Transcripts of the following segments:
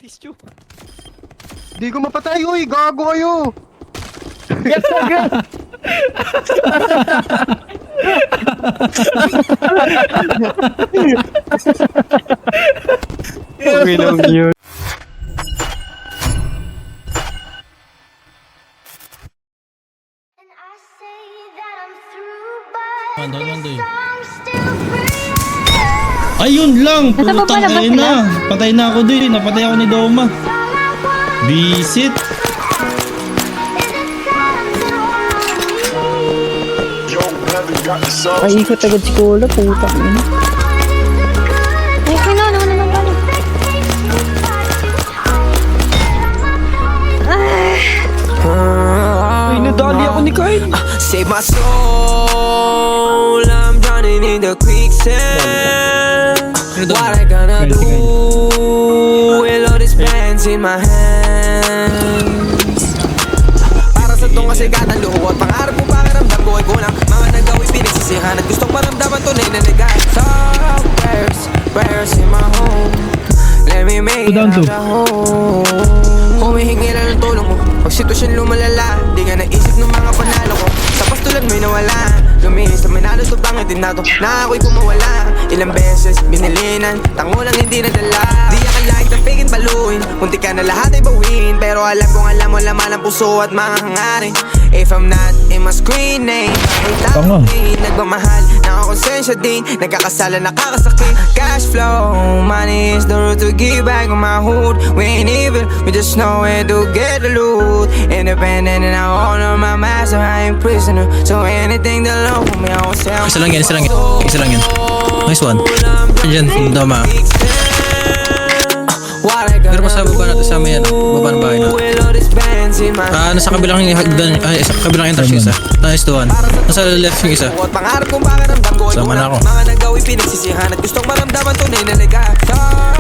Tissue. Di ko mapatay, uy! Gago kayo! Okay lang yun. Mandoy. Ayun lang! Nasa baba Putang na ba ina na! Patay na ako doon. Napatay ako ni Doma. Visit! Ay, ikot agad si Kulo, putang ina. Ay, kailangan naman naman pala. Ay, nadali ako ni Kyle. Save my soul, I'm drowning in the quicksand. What I gonna do with all these bands in my hands? Para sa tong kasigatan, luhuwat pangarap ko, pakiramdam ko ay kulang. Mga nagawin pinagsisihan at gustong maramdaman tunay na nagay. So, prayers in my home. Let me make it out the home. Humihingi lang ng tulong mo. Pag sitwasyon lumalala, di ka naisip ng mga panalo ko. Sa pastulan mo'y nawala. Lumihis na manalo to pangitin na to. Na ako'y kumawala. Ilang beses binilinan, tangulang hindi nadala. Di akalain tapigin baluin, munti ka na lahat ay bawin. Pero alam kong alam mo laman ang puso at mga hangarin. If I'm not in my screen name, ay tapuin. Nagmamahal, nakakonsensya din. Nagkakasala, nakakasakit. Cash flow, money is the root to give back on my hood. We ain't evil, we just know where to get the loot. Independent and I honor my master, I ain't prisoner. So anything that love for me, I won't sell. Isa lang yan. Nice one. Diyan, Doma. Pero pa sa baba natin sa may baba ng bahay natin. Nasa kabilang yung hagdan, sa kabilang entrance yung isa. Nice one. Nasa left yung isa. Sama na ako. Mga nagawi pinagsisihan at gustong maramdaman tunay na liga.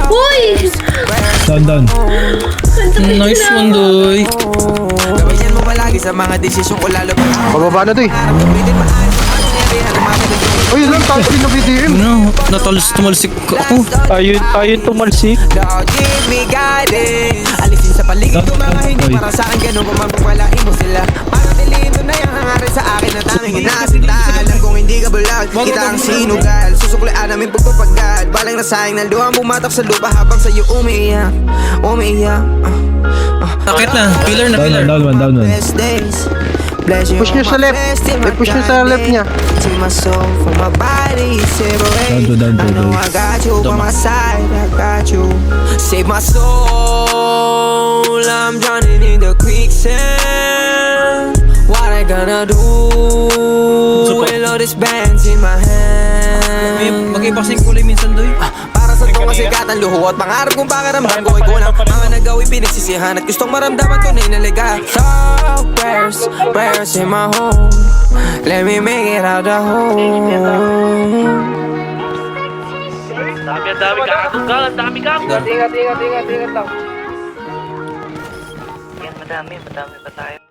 Uy! Down. Nice one, Doy. Gawin yan mo palagi sa mga desisyon ko lalo pa. Pababa na to eh. Uy, yun lang, tapos din na BDM. No, tumalsik ako. Ayun tumalsik. Lord, give me guidance. Alisin sa paligid ko mga hindi para sa akin. Ganun kung mapapalain mo sila. Para dilito na yung hangarin sa akin na tanging inasinta. Alam kong hindi ka bulag, kita ang sinugal. Susuklian namin pagpapagal. Balang nasayang na luha bumatap sa lupa habang sa'yo umiiyak. Sakit na, pillar na pillar. Down one. Push nyo sa left. Push nyo sa left niya. Down. I know I got you by my side, I got you. Save my soul, I'm drowning in the quicksand. What I gonna do with all these bands in my hand? Mag-ibasing kulay minsan, Doy. Para sa tong kasigatan, luho at pangarap kong pakiramdam ko ay kulang. Mga nagawi pinagsisihan at gustong maramdaman tunay na liga. So, prayers in my home. Let me make it out the home. Dami gago. Ingat lang. Yan, madami pa tayo.